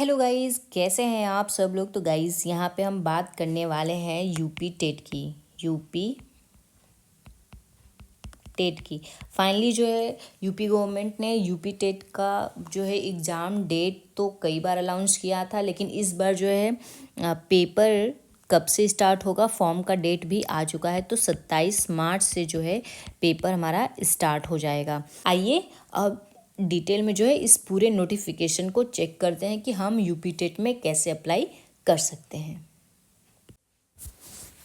Hello guys, कैसे हैं आप सब लोग। तो गाइस यहाँ पे हम बात करने वाले हैं यूपी टेट की। यूपी टेट की फाइनली जो है यूपी गवर्नमेंट ने यूपी टेट का जो है एग्ज़ाम डेट तो कई बार अनाउंस किया था, लेकिन इस बार जो है पेपर कब से स्टार्ट होगा, फॉर्म का डेट भी आ चुका है। तो 27 मार्च से जो है पेपर हमारा स्टार्ट हो जाएगा। आइए अब डिटेल में जो है इस पूरे नोटिफिकेशन को चेक करते हैं कि हम यूपी टेट में कैसे अप्लाई कर सकते हैं।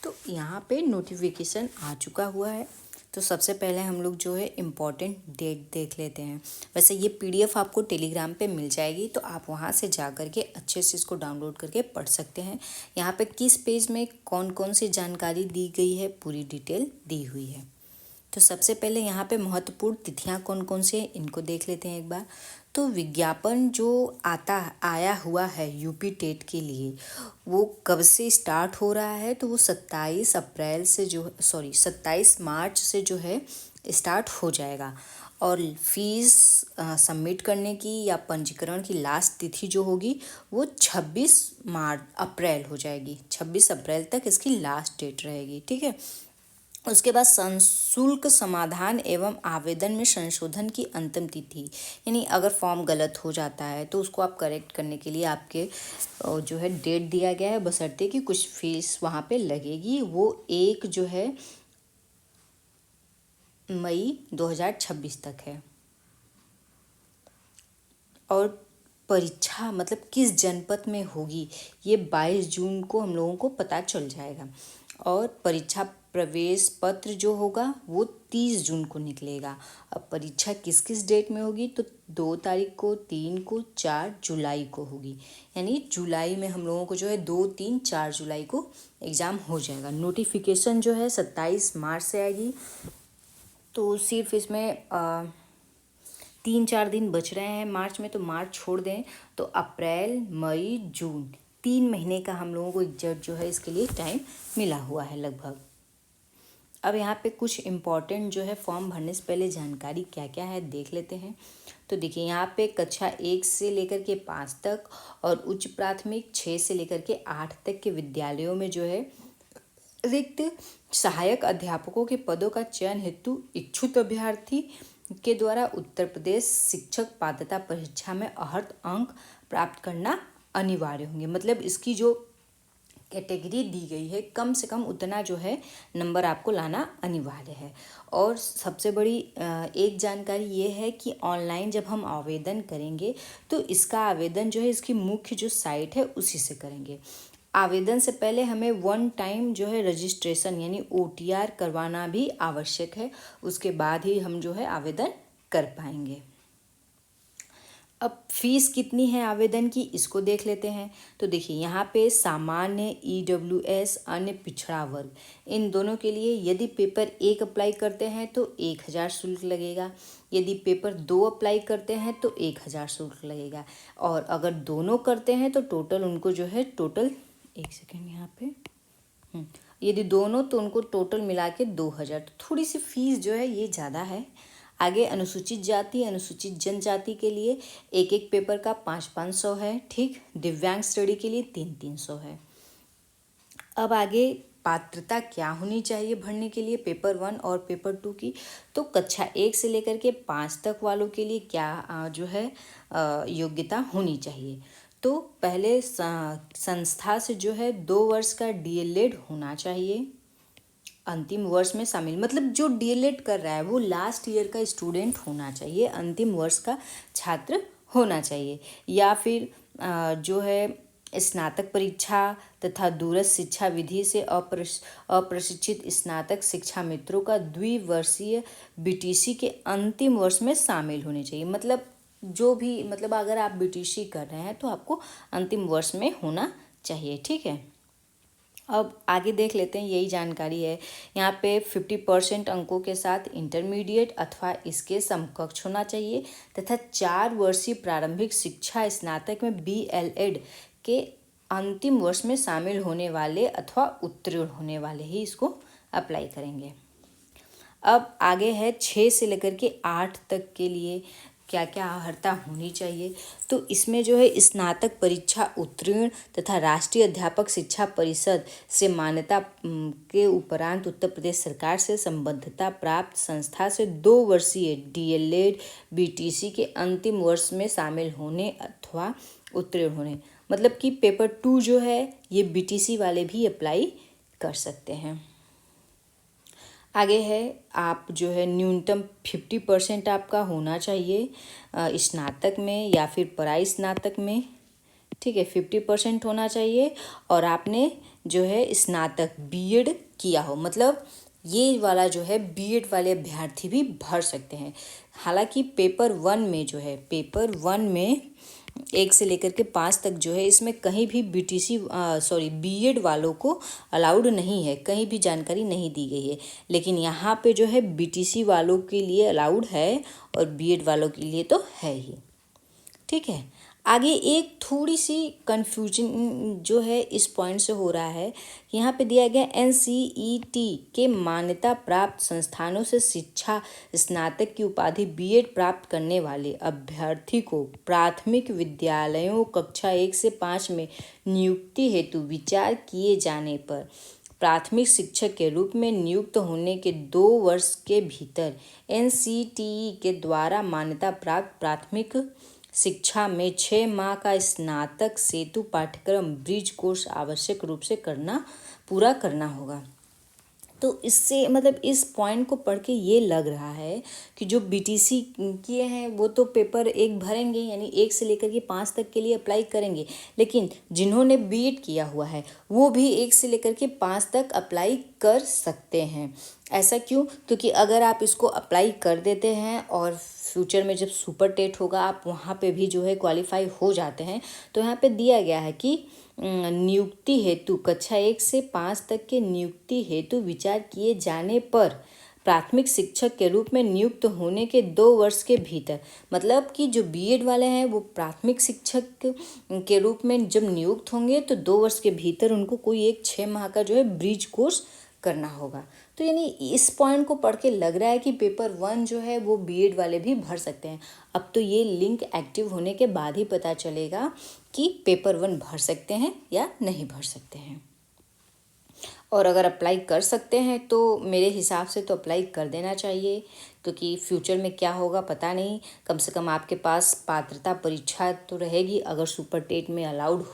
तो यहाँ पे नोटिफिकेशन आ चुका हुआ है। तो सबसे पहले हम लोग जो है इम्पॉर्टेंट डेट देख लेते हैं। वैसे ये पीडीएफ आपको टेलीग्राम पे मिल जाएगी, तो आप वहाँ से जा कर के अच्छे से इसको डाउनलोड करके पढ़ सकते हैं। यहाँ पे किस पेज में कौन कौन सी जानकारी दी गई है, पूरी डिटेल दी हुई है। तो सबसे पहले यहाँ पे महत्वपूर्ण तिथियाँ कौन कौन सी हैं, इनको देख लेते हैं एक बार। तो विज्ञापन जो आया हुआ है यूपी टेट के लिए, वो कब से स्टार्ट हो रहा है, तो वो 27 मार्च से जो है स्टार्ट हो जाएगा। और फीस सबमिट करने की या पंजीकरण की लास्ट तिथि जो होगी वो 26 अप्रैल हो जाएगी। 26 अप्रैल तक इसकी लास्ट डेट रहेगी, ठीक है। उसके बाद संशुल्क समाधान एवं आवेदन में संशोधन की अंतिम तिथि, यानी अगर फॉर्म गलत हो जाता है तो उसको आप करेक्ट करने के लिए आपके जो है डेट दिया गया है, बशर्ते कि कुछ फीस वहाँ पे लगेगी। वो 1 जो है मई 2026 तक है। और परीक्षा मतलब किस जनपद में होगी, ये 22 जून को हम लोगों को पता चल जाएगा। और परीक्षा प्रवेश पत्र जो होगा वो 30 जून को निकलेगा। अब परीक्षा किस किस डेट में होगी, तो 2 तारीख को, 3 को, 4 जुलाई को होगी। यानी जुलाई में हम लोगों को जो है 2, 3, 4 जुलाई को एग्ज़ाम हो जाएगा। नोटिफिकेशन जो है 27 मार्च से आएगी। तो सिर्फ इसमें 3-4 दिन बच रहे हैं मार्च में, तो मार्च छोड़ दें तो अप्रैल, मई, जून 3 महीने का हम लोगों को एग्जैक्ट जो है इसके लिए टाइम मिला हुआ है लगभग। अब यहाँ पे कुछ इम्पॉर्टेंट जो है फॉर्म भरने से पहले जानकारी क्या क्या है देख लेते हैं। तो देखिए यहाँ पे कक्षा 1 से लेकर के 5 तक और उच्च प्राथमिक 6 से लेकर के 8 तक के विद्यालयों में जो है रिक्त सहायक अध्यापकों के पदों का चयन हेतु इच्छुक अभ्यर्थी के द्वारा उत्तर प्रदेश शिक्षक पात्रता परीक्षा में अर्हत अंक प्राप्त करना अनिवार्य होंगे। मतलब इसकी जो कैटेगरी दी गई है, कम से कम उतना जो है नंबर आपको लाना अनिवार्य है। और सबसे बड़ी एक जानकारी ये है कि ऑनलाइन जब हम आवेदन करेंगे तो इसका आवेदन जो है इसकी मुख्य जो साइट है उसी से करेंगे। आवेदन से पहले हमें 1 टाइम जो है रजिस्ट्रेशन यानी OTR करवाना भी आवश्यक है। उसके बाद ही हम जो है आवेदन कर पाएंगे। अब फीस कितनी है आवेदन की, इसको देख लेते हैं। तो देखिए यहाँ पे सामान्य, EWS, अन्य पिछड़ा वर्ग, इन दोनों के लिए यदि पेपर 1 अप्लाई करते हैं तो 1000 शुल्क लगेगा। यदि पेपर 2 अप्लाई करते हैं तो 1000 शुल्क लगेगा। और अगर दोनों करते हैं तो टोटल उनको जो है एक सेकेंड यहाँ पे यदि दोनों तो उनको टोटल मिला के 2000। तो थोड़ी सी फीस जो है ये ज़्यादा है। आगे अनुसूचित जाति, अनुसूचित जनजाति के लिए एक पेपर का 500 है, ठीक। दिव्यांग श्रेणी के लिए 300 है। अब आगे पात्रता क्या होनी चाहिए भरने के लिए पेपर 1 और पेपर 2 की, तो कक्षा 1 से लेकर के 5 तक वालों के लिए क्या जो है योग्यता होनी चाहिए। तो पहले संस्था से जो है 2 वर्ष का DLED होना चाहिए। अंतिम वर्ष में शामिल मतलब जो DLED कर रहा है वो लास्ट ईयर का स्टूडेंट होना चाहिए, अंतिम वर्ष का छात्र होना चाहिए। या फिर जो है स्नातक परीक्षा तथा दूरस्थ शिक्षा विधि से अप्रशिक्षित स्नातक शिक्षा मित्रों का द्विवर्षीय BTC के अंतिम वर्ष में शामिल होने चाहिए। मतलब जो भी अगर आप BTC कर रहे हैं तो आपको अंतिम वर्ष में होना चाहिए, ठीक है। अब आगे देख लेते हैं, यही जानकारी है। यहाँ पे 50% अंकों के साथ इंटरमीडिएट अथवा इसके समकक्ष होना चाहिए तथा 4 वर्षीय प्रारंभिक शिक्षा स्नातक में BLED के अंतिम वर्ष में शामिल होने वाले अथवा उत्तीर्ण होने वाले ही इसको अप्लाई करेंगे। अब आगे है 6 से लेकर के 8 तक के लिए। क्या क्या अर्हता होनी चाहिए। तो इसमें जो है स्नातक परीक्षा उत्तीर्ण तथा राष्ट्रीय अध्यापक शिक्षा परिषद से मान्यता के उपरांत उत्तर प्रदेश सरकार से संबद्धता प्राप्त संस्था से 2 वर्षीय डीएलएड बीटीसी के अंतिम वर्ष में शामिल होने अथवा उत्तीर्ण होने। मतलब कि पेपर 2 जो है ये बीटीसी वाले भी अप्लाई कर सकते हैं। आगे है आप जो है न्यूनतम 50% आपका होना चाहिए स्नातक में या फिर पराई स्नातक में, ठीक है, 50% होना चाहिए। और आपने जो है स्नातक बीएड किया हो, मतलब ये वाला जो है बीएड वाले अभ्यर्थी भी भर सकते हैं। हालांकि पेपर 1 में जो है पेपर 1 में 1 से लेकर के 5 तक जो है इसमें कहीं भी बीएड वालों को अलाउड नहीं है, कहीं भी जानकारी नहीं दी गई है। लेकिन यहाँ पे जो है बीटीसी वालों के लिए अलाउड है और बीएड वालों के लिए तो है ही, ठीक है। आगे एक थोड़ी सी कन्फ्यूजन जो है इस पॉइंट से हो रहा है, यहाँ पे दिया गया एनसीईटी के मान्यता प्राप्त संस्थानों से शिक्षा स्नातक की उपाधि बीएड प्राप्त करने वाले अभ्यर्थी को प्राथमिक विद्यालयों कक्षा 1 से 5 में नियुक्ति हेतु विचार किए जाने पर प्राथमिक शिक्षक के रूप में नियुक्त होने के 2 वर्ष के भीतर एनसीटीई के द्वारा मान्यता प्राप्त प्राथमिक शिक्षा में 6 माह का स्नातक सेतु पाठ्यक्रम ब्रिज कोर्स आवश्यक रूप से पूरा करना होगा। तो इससे मतलब इस पॉइंट को पढ़ के ये लग रहा है कि जो बीटीसी किए हैं वो तो पेपर 1 भरेंगे, यानी 1 से लेकर के 5 तक के लिए अप्लाई करेंगे। लेकिन जिन्होंने बीएड किया हुआ है वो भी 1 से लेकर के 5 तक अप्लाई कर सकते हैं। ऐसा क्यों? क्योंकि अगर आप इसको अप्लाई कर देते हैं और फ्यूचर में जब सुपर टेट होगा आप वहाँ पे भी जो है क्वालिफाई हो जाते हैं, तो यहाँ पे दिया गया है कि नियुक्ति हेतु कक्षा 1 से 5 तक के नियुक्ति हेतु विचार किए जाने पर प्राथमिक शिक्षक के रूप में नियुक्त होने के 2 वर्ष के भीतर, मतलब कि जो बीएड वाले हैं वो प्राथमिक शिक्षक के रूप में जब नियुक्त होंगे तो 2 वर्ष के भीतर उनको कोई एक 6 माह का जो है ब्रिज कोर्स करना होगा। तो यानी इस पॉइंट को पढ़ के लग रहा है कि पेपर 1 जो है वो बीएड वाले भी भर सकते हैं। अब तो ये लिंक एक्टिव होने के बाद ही पता चलेगा कि पेपर 1 भर सकते हैं या नहीं भर सकते हैं। और अगर अप्लाई कर सकते हैं तो मेरे हिसाब से तो अप्लाई कर देना चाहिए, क्योंकि फ्यूचर में क्या होगा पता नहीं। कम से कम आपके पास पात्रता परीक्षा तो रहेगी। अगर सुपर टेट में अलाउड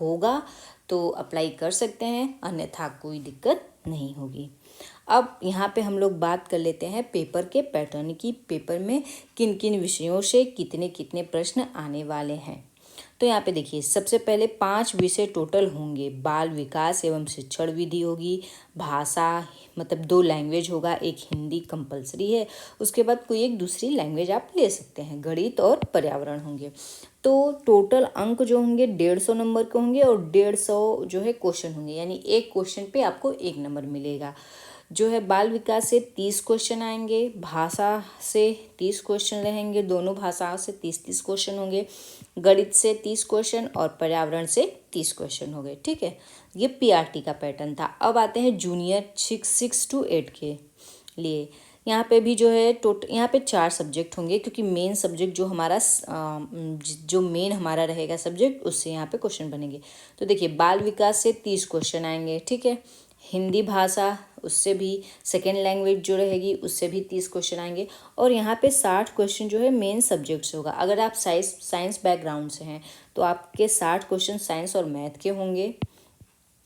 होगा तो अप्लाई कर सकते हैं, अन्यथा कोई दिक्कत नहीं होगी। अब यहाँ पे हम लोग बात कर लेते हैं पेपर के पैटर्न की। पेपर में किन किन विषयों से कितने कितने प्रश्न आने वाले हैं। तो यहाँ पे देखिए, सबसे पहले 5 विषय टोटल होंगे। बाल विकास एवं शिक्षण विधि होगी, भाषा मतलब 2 लैंग्वेज होगा, एक हिंदी कंपलसरी है, उसके बाद कोई एक दूसरी लैंग्वेज आप ले सकते हैं, गणित और पर्यावरण होंगे। तो टोटल अंक जो होंगे 150 नंबर के होंगे और 150 जो है क्वेश्चन होंगे, यानी एक क्वेश्चन पे आपको 1 नंबर मिलेगा। जो है बाल विकास से 30 क्वेश्चन आएंगे, भाषा से 30 क्वेश्चन रहेंगे, दोनों भाषाओं से 30-30 क्वेश्चन होंगे, गणित से 30 क्वेश्चन और पर्यावरण से 30 क्वेश्चन हो गए, ठीक है। ये पीआरटी का पैटर्न था। अब आते हैं जूनियर 6 to 8 के लिए। यहाँ पे भी जो है यहाँ पे 4 सब्जेक्ट होंगे, क्योंकि मेन सब्जेक्ट जो हमारा जो मेन हमारा रहेगा सब्जेक्ट उससे यहाँ पे क्वेश्चन बनेंगे। तो देखिए, बाल विकास से 30 क्वेश्चन आएंगे, ठीक है। हिंदी भाषा उससे भी सेकेंड लैंग्वेज जो रहेगी उससे भी 30 क्वेश्चन आएंगे। और यहाँ पे 60 क्वेश्चन जो है मेन सब्जेक्ट से होगा। अगर आप साइंस बैकग्राउंड से हैं तो आपके 60 क्वेश्चन साइंस और मैथ के होंगे।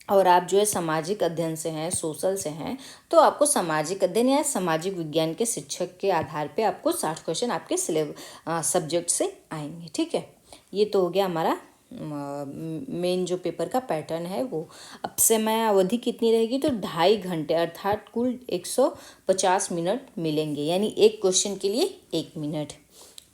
और आप जो है सामाजिक अध्ययन से हैं, सोशल से हैं, तो आपको सामाजिक अध्ययन या सामाजिक विज्ञान के शिक्षक के आधार पे आपको 60 क्वेश्चन आपके सब्जेक्ट से आएंगे, ठीक है। ये तो हो गया हमारा मेन जो पेपर का पैटर्न है वो। अब समय अवधि कितनी रहेगी? तो 2.5 घंटे, अर्थात कुल 150 मिनट मिलेंगे, यानी एक क्वेश्चन के लिए 1 मिनट।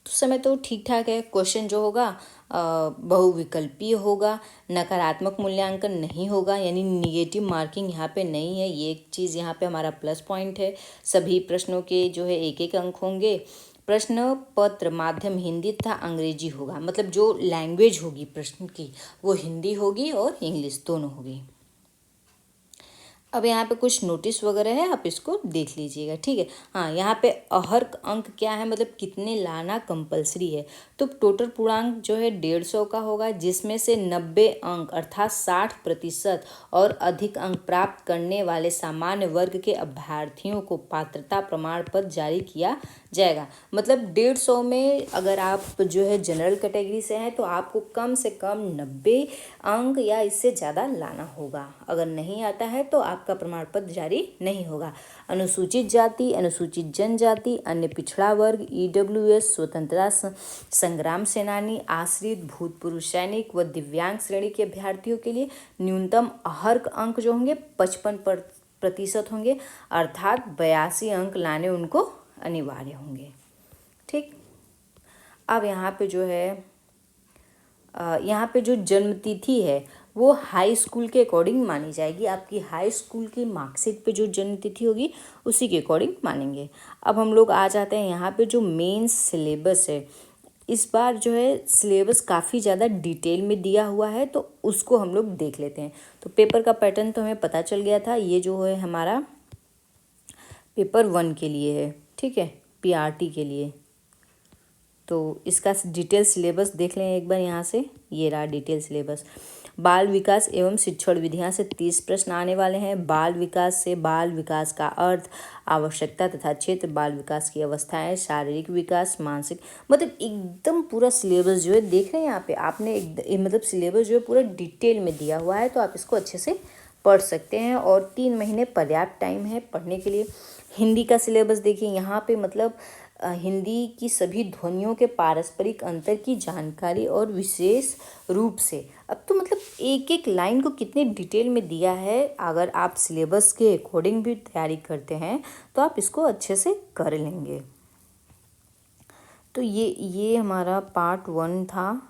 तो समय तो ठीक ठाक है। क्वेश्चन जो होगा बहुविकल्पीय होगा, नकारात्मक मूल्यांकन नहीं होगा, यानी निगेटिव मार्किंग यहाँ पे नहीं है। ये एक चीज़ यहाँ पे हमारा प्लस पॉइंट है। सभी प्रश्नों के जो है 1-1 अंक होंगे। प्रश्न पत्र माध्यम हिंदी तथा अंग्रेजी होगा, मतलब जो लैंग्वेज होगी प्रश्न की वो हिंदी होगी और इंग्लिश दोनों होगी। अब यहाँ पे कुछ नोटिस वगैरह है, आप इसको देख लीजिएगा, ठीक है। हाँ, यहाँ पे अहर्क अंक क्या है, मतलब कितने लाना कंपलसरी है। तो टोटल पूर्णांक जो है 150 का होगा, जिसमें से 90 अंक अर्थात 60% और अधिक अंक प्राप्त करने वाले सामान्य वर्ग के अभ्यर्थियों को पात्रता प्रमाण पत्र जारी किया जाएगा। मतलब 150 में अगर आप जो है जनरल कैटेगरी से हैं तो आपको कम से कम 90 अंक या इससे ज़्यादा लाना होगा। अगर नहीं आता है तो आपका प्रमाण पत्र जारी नहीं होगा। अनुसूचित जाति, अनुसूचित जनजाति, अन्य पिछड़ा वर्ग, ईडब्ल्यूएस, स्वतंत्रता संग्राम सेनानी, आश्रित, भूतपूर्व सैनिक व दिव्यांग श्रेणी के अभ्यर्थियों के लिए न्यूनतम अहर्क अंक जो होंगे 55% होंगे, अर्थात 82 अंक लाने उनको अनिवार्य होंगे। ठीक, अब यहाँ पे जो है यहाँ पे जो जन्म तिथि है वो हाई स्कूल के अकॉर्डिंग मानी जाएगी। आपकी हाई स्कूल की मार्कशीट पे जो जन्म तिथि होगी उसी के अकॉर्डिंग मानेंगे। अब हम लोग आ जाते हैं यहाँ पे जो मेन सिलेबस है। इस बार जो है सिलेबस काफ़ी ज़्यादा डिटेल में दिया हुआ है, तो उसको हम लोग देख लेते हैं। तो पेपर का पैटर्न तो हमें पता चल गया था। ये जो है हमारा पेपर 1 के लिए है, ठीक है, पीआरटी के लिए। तो इसका डिटेल सिलेबस देख लें एक बार यहाँ से। ये रहा डिटेल सिलेबस। बाल विकास एवं शिक्षण विधियाँ से 30 प्रश्न आने वाले हैं। बाल विकास से बाल विकास का अर्थ, आवश्यकता तथा क्षेत्र, बाल विकास की अवस्थाएं, शारीरिक विकास, मानसिक, मतलब एकदम पूरा सिलेबस जो है देख रहे हैं यहाँ पे आपने मतलब सिलेबस जो है पूरा डिटेल में दिया हुआ है। तो आप इसको अच्छे से पढ़ सकते हैं और 3 महीने पर्याप्त टाइम है पढ़ने के लिए। हिंदी का सिलेबस देखिए यहाँ पे, मतलब हिंदी की सभी ध्वनियों के पारस्परिक अंतर की जानकारी और विशेष रूप से, अब तो मतलब एक एक लाइन को कितने डिटेल में दिया है। अगर आप सिलेबस के अकॉर्डिंग भी तैयारी करते हैं तो आप इसको अच्छे से कर लेंगे। तो ये हमारा पार्ट 1 था,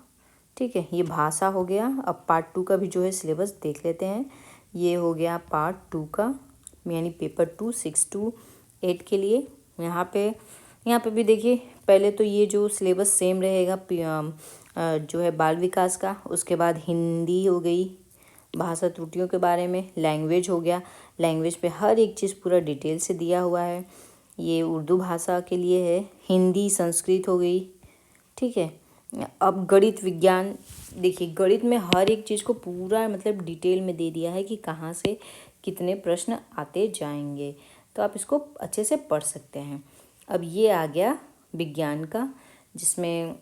ठीक है, ये भाषा हो गया। अब पार्ट 2 का भी जो है सिलेबस देख लेते हैं। ये हो गया पार्ट 2 का, यानी पेपर 2 6 to 8 के लिए। यहाँ पे भी देखिए, पहले तो ये जो सिलेबस सेम रहेगा जो है बाल विकास का। उसके बाद हिंदी हो गई, भाषा त्रुटियों के बारे में, लैंग्वेज हो गया, लैंग्वेज पे हर एक चीज़ पूरा डिटेल से दिया हुआ है। ये उर्दू भाषा के लिए है। हिंदी संस्कृत हो गई, ठीक है। अब गणित विज्ञान, देखिए गणित में हर एक चीज़ को पूरा मतलब डिटेल में दे दिया है कि कहाँ से कितने प्रश्न आते जाएंगे। तो आप इसको अच्छे से पढ़ सकते हैं। अब ये आ गया विज्ञान का, जिसमें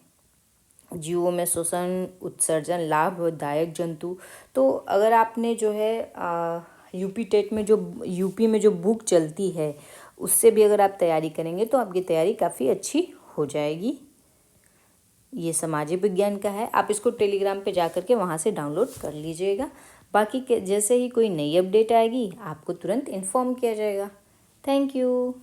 जीवों में श्वसन, उत्सर्जन, लाभदायक जंतु। तो अगर आपने जो है यूपी टेट में, जो यूपी में जो बुक चलती है उससे भी अगर आप तैयारी करेंगे तो आपकी तैयारी काफ़ी अच्छी हो जाएगी। ये सामाजिक विज्ञान का है, आप इसको टेलीग्राम पे जा कर के वहाँ से डाउनलोड कर लीजिएगा। बाकी जैसे ही कोई नई अपडेट आएगी आपको तुरंत इन्फॉर्म किया जाएगा। Thank you.